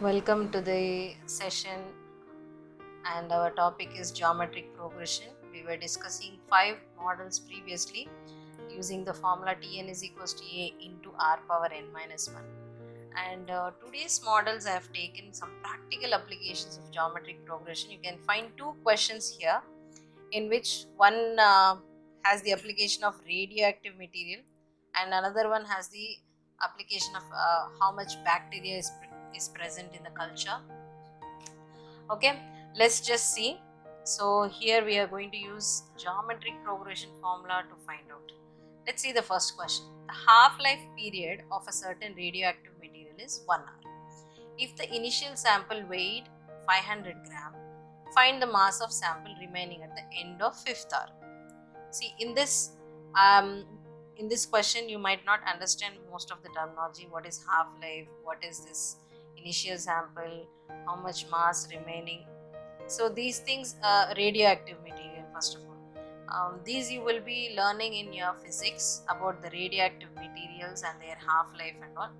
Welcome to the session, and our topic is geometric progression. We were discussing 5 models previously using the formula Tn is equals to A into R power n minus 1. And today's models I have taken some practical applications of geometric progression. You can find 2 questions here, in which one has the application of radioactive material and another one has the application of how much bacteria is present in the culture. Okay, let's just see. So here we are going to use geometric progression formula to find out. Let's see the first question. The half-life period of a certain radioactive material is 1 hour. If the initial sample weighed 500 gram, find the mass of sample remaining at the end of 5th hour. See, um, in this question you might not understand most of the terminology. What is half-life? What is this initial sample? How much mass remaining? So these things, radioactive material first of all. These you will be learning in your physics about the radioactive materials and their half-life and all.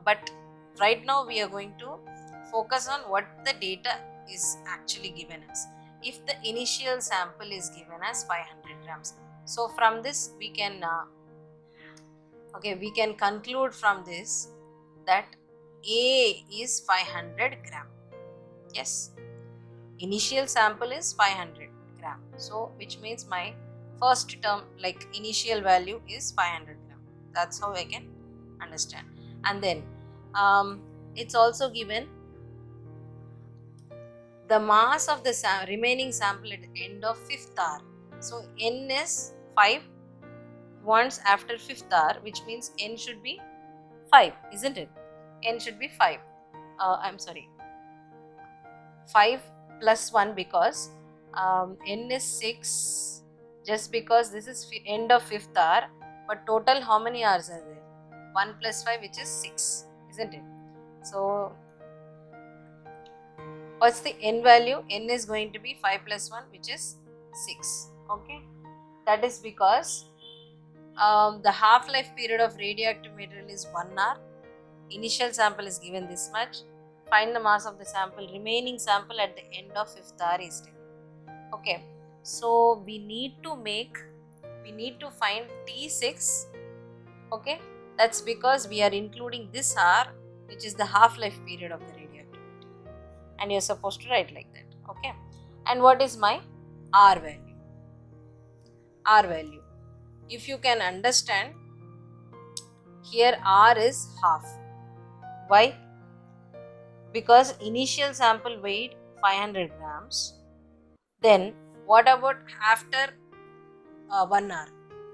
But right now we are going to focus on what the data is actually given as. If the initial sample is given as 500 grams, so from this we can conclude from this that A is 500 gram. Yes, initial sample is 500 gram, so which means my first term, like initial value, is 500 gram. That's how I can understand. And then it's also given the mass of the remaining sample at the end of 5th hour. So n is 5 once after 5th hour, which means n should be 5, isn't it? N should be 5. I'm sorry, 5 plus 1, because n is 6, just because this is end of 5th hour, but total how many hours are there? 1 plus 5, which is 6, isn't it? So what's the n value? N is going to be 5 plus 1, which is 6. Okay, that is because the half-life period of radioactive material is 1 hour. Initial sample is given this much. Find the mass of the sample, remaining sample at the end of 5th hour is 10. Okay, so we need to find T6. Okay, that's because we are including this hour, which is the half-life period of the radioactive material, and you're supposed to write like that. Okay, and what is my R value? R value, if you can understand, here R is half. Why? Because initial sample weighed 500 grams. Then what about after 1 hour?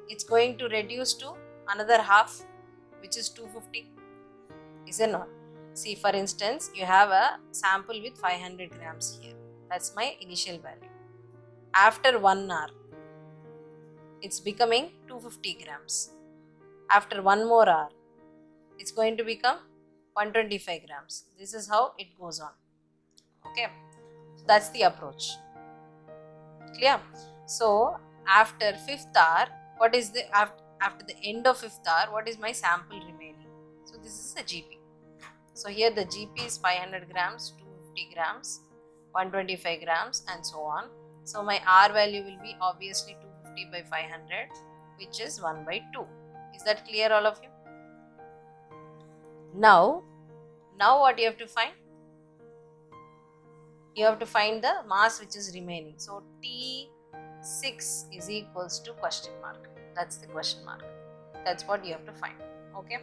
It's going to reduce to another half, which is 250. Is it not? See, for instance, you have a sample with 500 grams here. That's my initial value. After 1 hour, it's becoming 250 grams. After 1 more hour, it's going to become 125 grams. This is how it goes on. Okay, so that's the approach. Clear? So after 5th hour, what is the after the end of 5th hour, what is my sample remaining? So this is the GP. So here the GP is 500 grams, 250 grams, 125 grams, and so on. So my R value will be obviously 250 by 500, which is 1 by 2. Is that clear, all of you? Now what you have to find? You have to find the mass which is remaining. So T6 is equals to question mark. That's the question mark. That's what you have to find. Okay.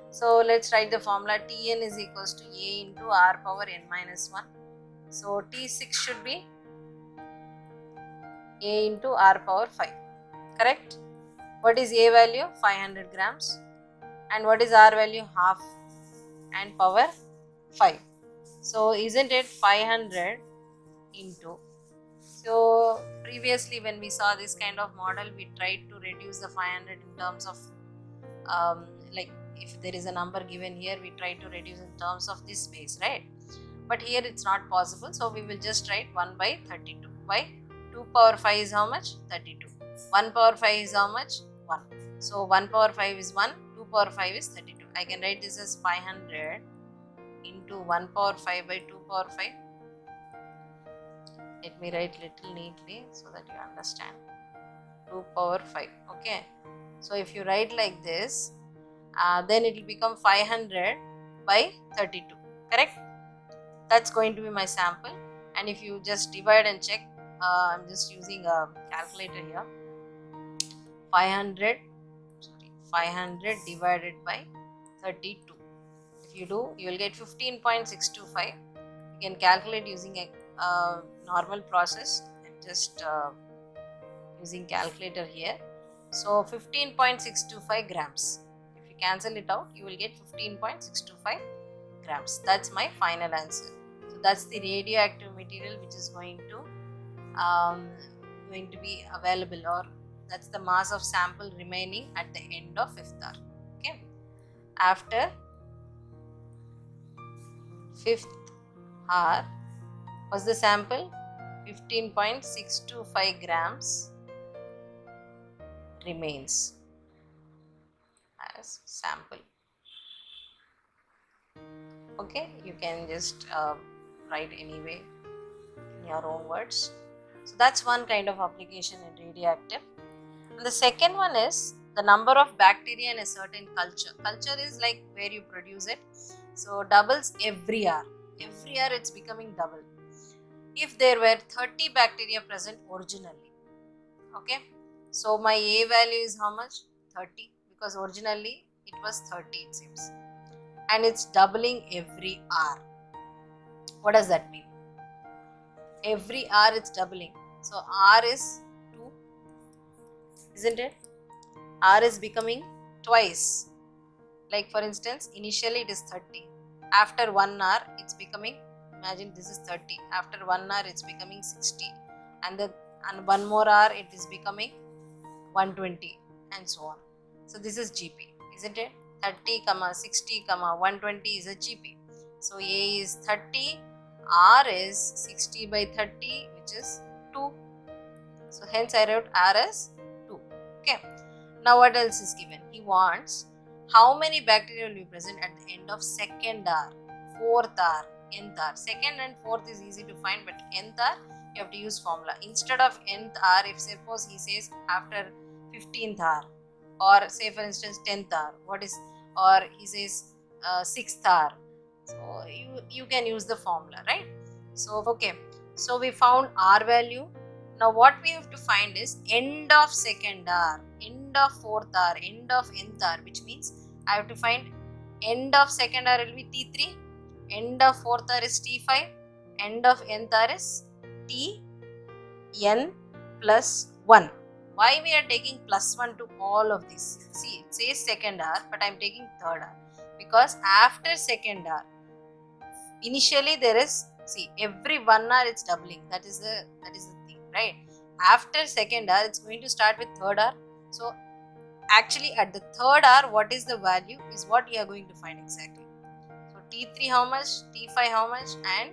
So let's write the formula. Tn is equals to A into R power n minus 1. So T6 should be A into R power 5. Correct? What is A value? 500 grams. And what is R value? Half and power 5. So isn't it 500 into? So previously when we saw this kind of model, we tried to reduce the 500 in terms of like if there is a number given here, we try to reduce in terms of this base, right? But here it's not possible, so we will just write 1 by 32. Why? 2 power 5 is how much? 32. 1 power 5 is how much? 1. So 1 power 5 is 1, 2 power 5 is 32. I can write this as 500 into 1 power 5 by 2 power 5. Let me write little neatly so that you understand. 2 power 5. Okay. So if you write like this, then it will become 500 by 32. Correct? That's going to be my sample. And if you just divide and check, I'm just using a calculator here. 500 divided by 32. If you do, you will get 15.625. You can calculate using a normal process and just using calculator here. So 15.625 grams. If you cancel it out, you will get 15.625 grams. That's my final answer. So that's the radioactive material which is going to be available, or that's the mass of sample remaining at the end of 5th hour. Okay. After 5th hour, was the sample 15.625 grams remains as sample. Okay, you can just write anyway in your own words. So that's one kind of application in radioactive. And the second one is the number of bacteria in a certain culture. Culture is like where you produce it. So doubles every hour. Every hour it's becoming double. If there were 30 bacteria present originally. Okay. So my A value is how much? 30, because originally it was 30 it seems. And it's doubling every hour. What does that mean? Every hour it's doubling. So R is 2, isn't it? R is becoming twice. Like for instance, initially it is 30. After 1 hour it's becoming, imagine this is 30. After 1 hour it's becoming 60. And 1 more hour it is becoming 120 and so on. So this is GP, isn't it? 30, 60, 120 is a GP. So A is 30, R is 60 by 30, which is 2. So hence I wrote R as 2. Okay. Now what else is given? He wants how many bacteria will be present at the end of 2nd hour, 4th hour, nth hour. 2nd and 4th is easy to find, but nth hour you have to use formula. Instead of nth hour, if suppose he says after 15th hour, or say for instance 10th hour, or he says 6th hour. So you can use the formula, right? So okay, so we found R value. Now what we have to find is end of 2nd hour, end of 4th hour, end of nth hour, which means I have to find end of 2nd hour will be T3, end of 4th hour is T5, end of nth hour is Tn plus 1. Why we are taking plus 1 to all of this? See, it says 2nd hour, but I am taking 3rd hour, because after 2nd hour, initially there is, see, every 1 hour it's doubling. That is the thing, right? After 2nd hour, it's going to start with 3rd hour. So actually at the 3rd hour, what is the value is what you are going to find exactly. So T3 how much, T5 how much, and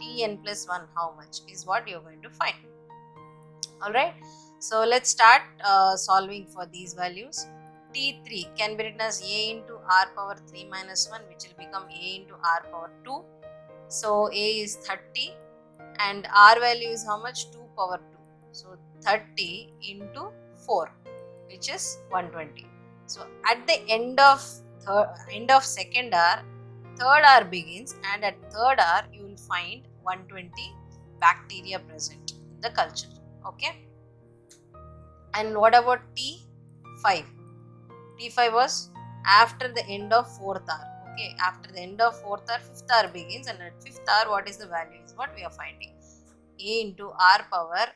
Tn plus 1 how much is what you are going to find. Alright, so let's start solving for these values. T3 can be written as A into R power 3 minus 1, which will become A into R power 2. So A is 30 and R value is how much? 2 power 2. So 30 into 4, which is 120. So at the end of 2nd hour, 3rd hour begins, and at 3rd hour you will find 120 bacteria present in the culture. Okay. And what about T5? T5 was after the end of 4th hour. Okay, after the end of 4th hour, 5th hour begins, and at 5th hour, what is the value is what we are finding. A into R power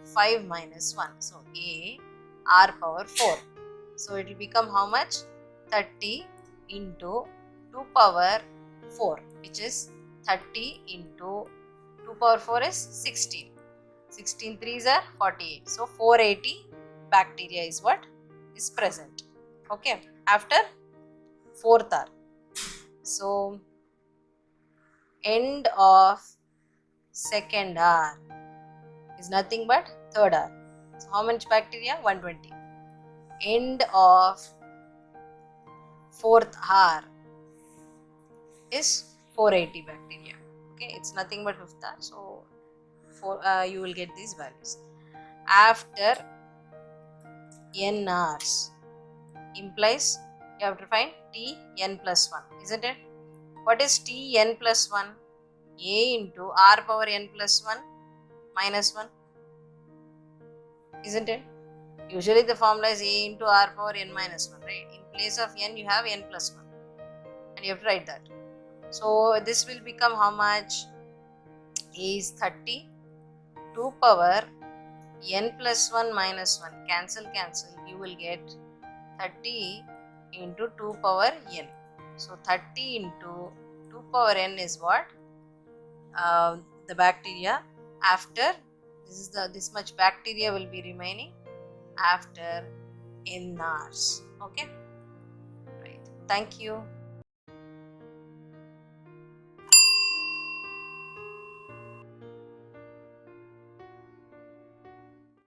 5 minus 1. So A R power 4. So it will become how much? 30 into 2 power 4, which is 30 into 2 power 4 is 16. 16 3s are 48. So 480 bacteria is what is present. Okay, after 4th hour. So end of 2nd hour is nothing but 3rd hour. So how much bacteria? 120. End of 4th hour is 480 bacteria. Okay, it's nothing but fifth hour, so you will get these values. After n hours implies you have to find T n plus 1, isn't it? What is T n plus 1? A into r power n plus 1 minus 1, isn't it? Usually the formula is A into r power n minus 1, right? In place of n you have n plus 1 and you have to write that. So this will become how much? A is 30, 2 power n plus 1 minus 1, cancel, you will get 30 into 2 power n. So 30 into 2 power n is what? The bacteria after this much bacteria will be remaining after n hours. Okay, right. Thank you.